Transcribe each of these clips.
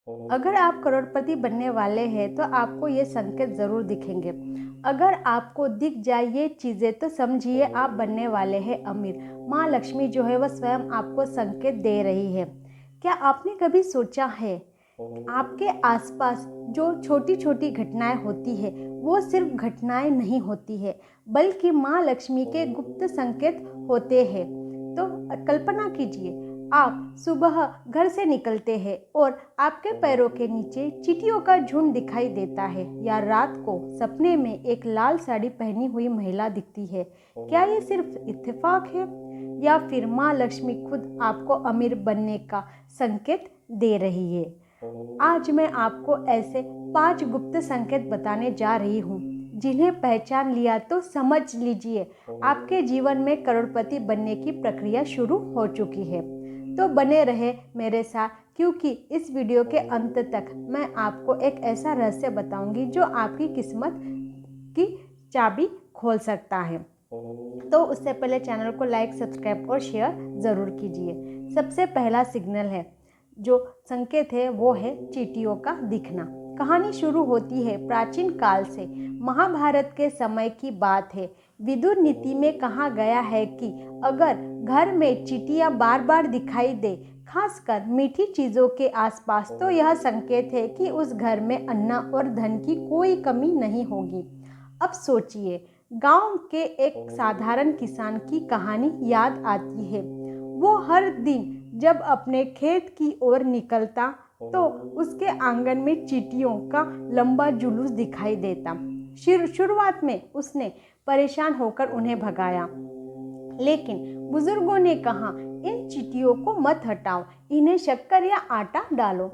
अगर आप करोड़पति बनने वाले हैं तो आपको ये संकेत ज़रूर दिखेंगे। अगर आपको दिख जाए ये चीज़ें तो समझिए आप बनने वाले हैं अमीर। माँ लक्ष्मी जो है वह स्वयं आपको संकेत दे रही है। क्या आपने कभी सोचा है आपके आसपास जो छोटी छोटी घटनाएं होती है वो सिर्फ घटनाएं नहीं होती है बल्कि माँ लक्ष्मी के गुप्त संकेत होते हैं। तो कल्पना कीजिए आप सुबह घर से निकलते हैं और आपके पैरों के नीचे चींटियों का झुंड दिखाई देता है, या रात को सपने में एक लाल साड़ी पहनी हुई महिला दिखती है। क्या ये सिर्फ इत्तेफाक है या फिर माँ लक्ष्मी खुद आपको अमीर बनने का संकेत दे रही है? आज मैं आपको ऐसे 5 गुप्त संकेत बताने जा रही हूँ जिन्हें पहचान लिया तो समझ लीजिए आपके जीवन में करोड़पति बनने की प्रक्रिया शुरू हो चुकी है। तो बने रहे मेरे साथ, क्योंकि इस वीडियो के अंत तक मैं आपको एक ऐसा रहस्य बताऊंगी जो आपकी किस्मत की चाबी खोल सकता है। तो उससे पहले चैनल को लाइक, सब्सक्राइब और शेयर ज़रूर कीजिए। सबसे पहला सिग्नल है, जो संकेत है वो है चींटियों का दिखना। कहानी शुरू होती है प्राचीन काल से। महाभारत के समय की बात है। विदुर नीति में कहा गया है कि अगर घर में चींटियां बार बार दिखाई दे, खासकर मीठी चीज़ों के आसपास, तो यह संकेत है कि उस घर में अन्न और धन की कोई कमी नहीं होगी। अब सोचिए, गांव के एक साधारण किसान की कहानी याद आती है। वो हर दिन जब अपने खेत की ओर निकलता तो उसके आंगन में चींटियों का लंबा जुलूस दिखाई देता। शुरुआत में उसने परेशान होकर उन्हें भगाया, लेकिन बुजुर्गों ने कहा इन चींटियों को मत हटाओ, इन्हें शक्कर या आटा डालो।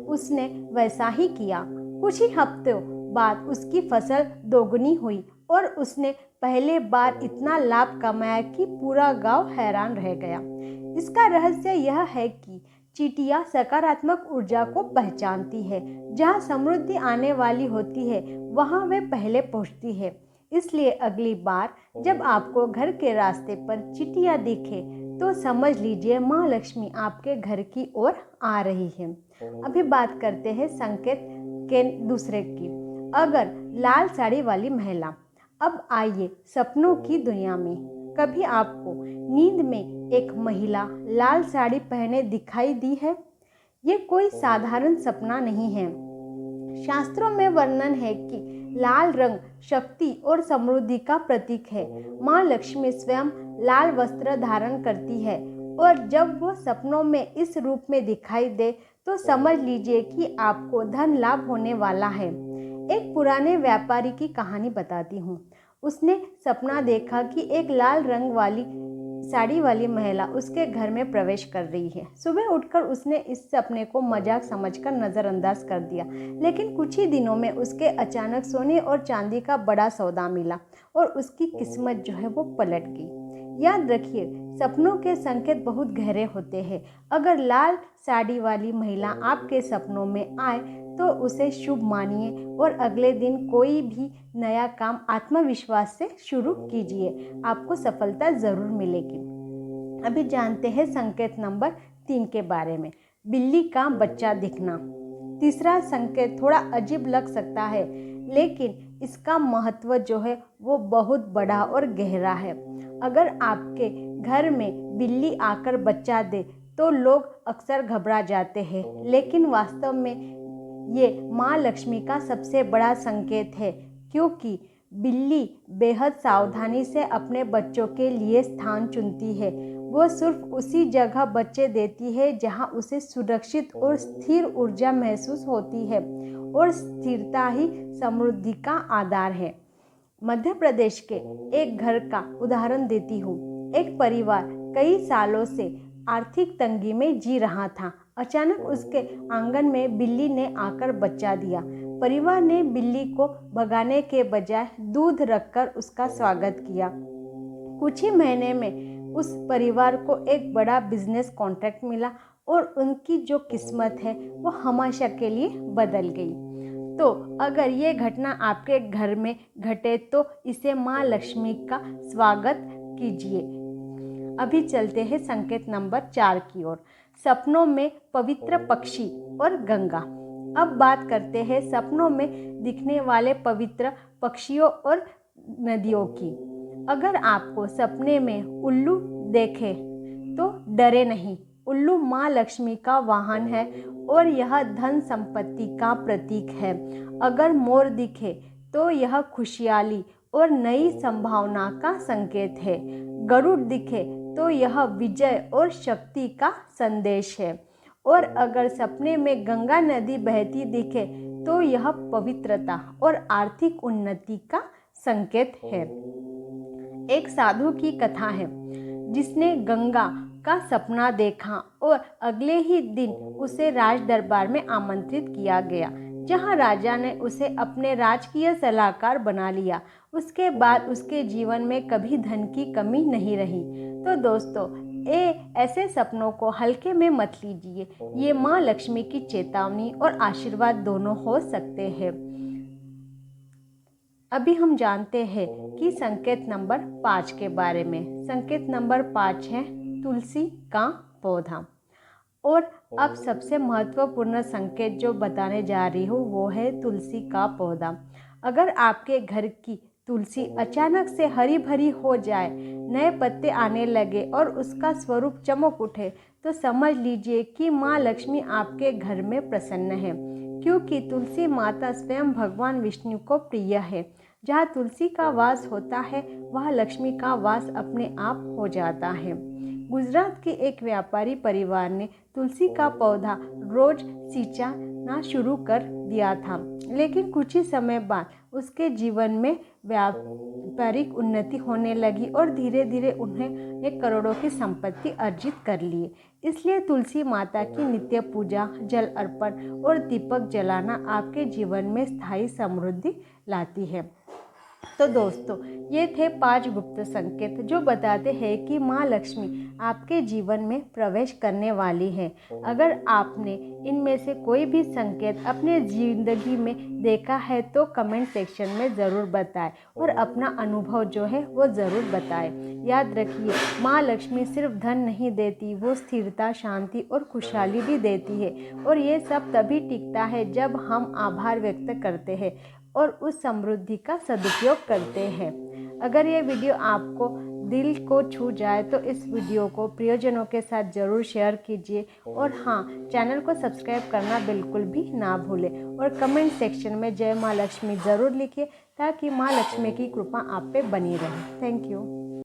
उसने वैसा ही किया। कुछ ही हफ्तों बाद उसकी फसल दोगुनी हुई और उसने पहले बार इतना लाभ कमाया कि पूरा गांव हैरान रह गया। इसका रहस्य यह है कि चींटियां सकारात्मक ऊर्जा को पहचानती है। जहां समृद्धि आने वाली होती है वहां वे पहले पहुंचती है। इसलिए अगली बार जब आपको घर के रास्ते पर चींटियां दिखे तो समझ लीजिए माँ लक्ष्मी आपके घर की ओर आ रही है। अभी बात करते हैं संकेत के दूसरे की। अगर लाल साड़ी वाली महिला। अब आइए सपनों की दुनिया में। कभी आपको नींद में एक महिला लाल साड़ी पहने दिखाई दी है? ये कोई साधारण सपना नहीं है। शास्त्रों में वर्णन है कि लाल रंग शक्ति और समृद्धि का प्रतीक है। माँ लक्ष्मी स्वयं लाल वस्त्र धारण करती है और जब वो सपनों में इस रूप में दिखाई दे तो समझ लीजिए कि आपको धन लाभ होने वाला है। एक पुराने व्यापारी की कहानी बताती हूँ। उसने सपना देखा कि एक लाल रंग वाली साड़ी वाली महिला उसके घर में प्रवेश कर रही है। सुबह उठकर उसने इस सपने को मजाक समझकर नज़रअंदाज कर दिया, लेकिन कुछ ही दिनों में उसके अचानक सोने और चांदी का बड़ा सौदा मिला और उसकी किस्मत जो है वो पलट गई। याद रखिए, सपनों के संकेत बहुत गहरे होते हैं। अगर लाल साड़ी वाली महिला आपके सपनों में आए तो उसे शुभ मानिए और अगले दिन कोई भी नया काम आत्मविश्वास से शुरू कीजिए, आपको सफलता ज़रूर मिलेगी। अभी जानते हैं संकेत नंबर 3 के बारे में, बिल्ली का बच्चा दिखना। तीसरा संकेत थोड़ा अजीब लग सकता है, लेकिन इसका महत्व जो है वो बहुत बड़ा और गहरा है। अगर आपके घर में बिल्ली आकर बच्चा दे तो लोग अक्सर घबरा जाते हैं, लेकिन वास्तव में ये माँ लक्ष्मी का सबसे बड़ा संकेत है, क्योंकि बिल्ली बेहद सावधानी से अपने बच्चों के लिए स्थान चुनती है। वो सिर्फ उसी जगह बच्चे देती है जहाँ उसे सुरक्षित और स्थिर ऊर्जा महसूस होती है, और स्थिरता ही समृद्धि का आधार है। मध्य प्रदेश के एक घर का उदाहरण देती हूँ। एक परिवार कई सालों से आर्थिक तंगी में जी रहा था। अचानक उसके आंगन में बिल्ली ने आकर बच्चा दिया। परिवार ने बिल्ली को भगाने के बजाय दूध रखकर उसका स्वागत किया। कुछ ही महीने में उस परिवार को एक बड़ा बिजनेस कॉन्ट्रैक्ट मिला और उनकी जो किस्मत है वो हमेशा के लिए बदल गई। तो अगर ये घटना आपके घर में घटे तो इसे माँ लक्ष्मी का स्वागत कीजिए। अभी चलते हैं संकेत नंबर 4 की ओर, सपनों में पवित्र पक्षी और गंगा। अब बात करते हैं सपनों में दिखने वाले पवित्र पक्षियों और नदियों की। अगर आपको सपने में उल्लू देखे तो डरे नहीं। उल्लू माँ लक्ष्मी का वाहन है और यह धन संपत्ति का प्रतीक है। अगर मोर दिखे तो यह खुशहाली और नई संभावना का संकेत है। गरुड़ दिखे तो यह विजय और शक्ति का संदेश है। और अगर सपने में गंगा नदी बहती दिखे तो यह पवित्रता और आर्थिक उन्नति का संकेत है। एक साधु की कथा है जिसने गंगा का सपना देखा और अगले ही दिन उसे राज दरबार में आमंत्रित किया गया, जहां राजा ने उसे अपने राजकीय सलाहकार बना लिया। उसके बाद उसके जीवन में कभी धन की कमी नहीं रही। तो दोस्तों, ऐसे सपनों को हल्के में मत लीजिए। ये माँ लक्ष्मी की चेतावनी और आशीर्वाद दोनों हो सकते हैं। अभी हम जानते हैं कि संकेत नंबर 5 के बारे में। संकेत नंबर 5 है तुलसी का पौधा। और अब सबसे महत्वपूर्ण संकेत जो बताने जा रही हूँ वो है तुलसी का पौधा। अगर आपके घर की तुलसी अचानक से हरी भरी हो जाए, नए पत्ते आने लगे और उसका स्वरूप चमक उठे, तो समझ लीजिए कि माँ लक्ष्मी आपके घर में प्रसन्न है, क्योंकि तुलसी माता स्वयं भगवान विष्णु को प्रिय है। जहाँ तुलसी का वास होता है वहाँ लक्ष्मी का वास अपने आप हो जाता है। गुजरात के एक व्यापारी परिवार ने तुलसी का पौधा रोज सींचना शुरू कर दिया था, लेकिन कुछ ही समय बाद उसके जीवन में व्यापारिक उन्नति होने लगी और धीरे धीरे उन्हें 1 करोड़ों की संपत्ति अर्जित कर ली। इसलिए तुलसी माता की नित्य पूजा, जल अर्पण और दीपक जलाना आपके जीवन में स्थायी समृद्धि लाती है। तो दोस्तों, ये थे 5 गुप्त संकेत जो बताते हैं कि माँ लक्ष्मी आपके जीवन में प्रवेश करने वाली है। अगर आपने इनमें से कोई भी संकेत अपने जिंदगी में देखा है तो कमेंट सेक्शन में ज़रूर बताएं और अपना अनुभव जो है वो ज़रूर बताएं। याद रखिए, माँ लक्ष्मी सिर्फ धन नहीं देती, वो स्थिरता, शांति और खुशहाली भी देती है। और ये सब तभी टिकता है जब हम आभार व्यक्त करते हैं और उस समृद्धि का सदुपयोग करते हैं। अगर ये वीडियो आपको दिल को छू जाए तो इस वीडियो को प्रियजनों के साथ ज़रूर शेयर कीजिए। और हाँ, चैनल को सब्सक्राइब करना बिल्कुल भी ना भूलें और कमेंट सेक्शन में जय माँ लक्ष्मी ज़रूर लिखिए ताकि माँ लक्ष्मी की कृपा आप पे बनी रहे। Thank you.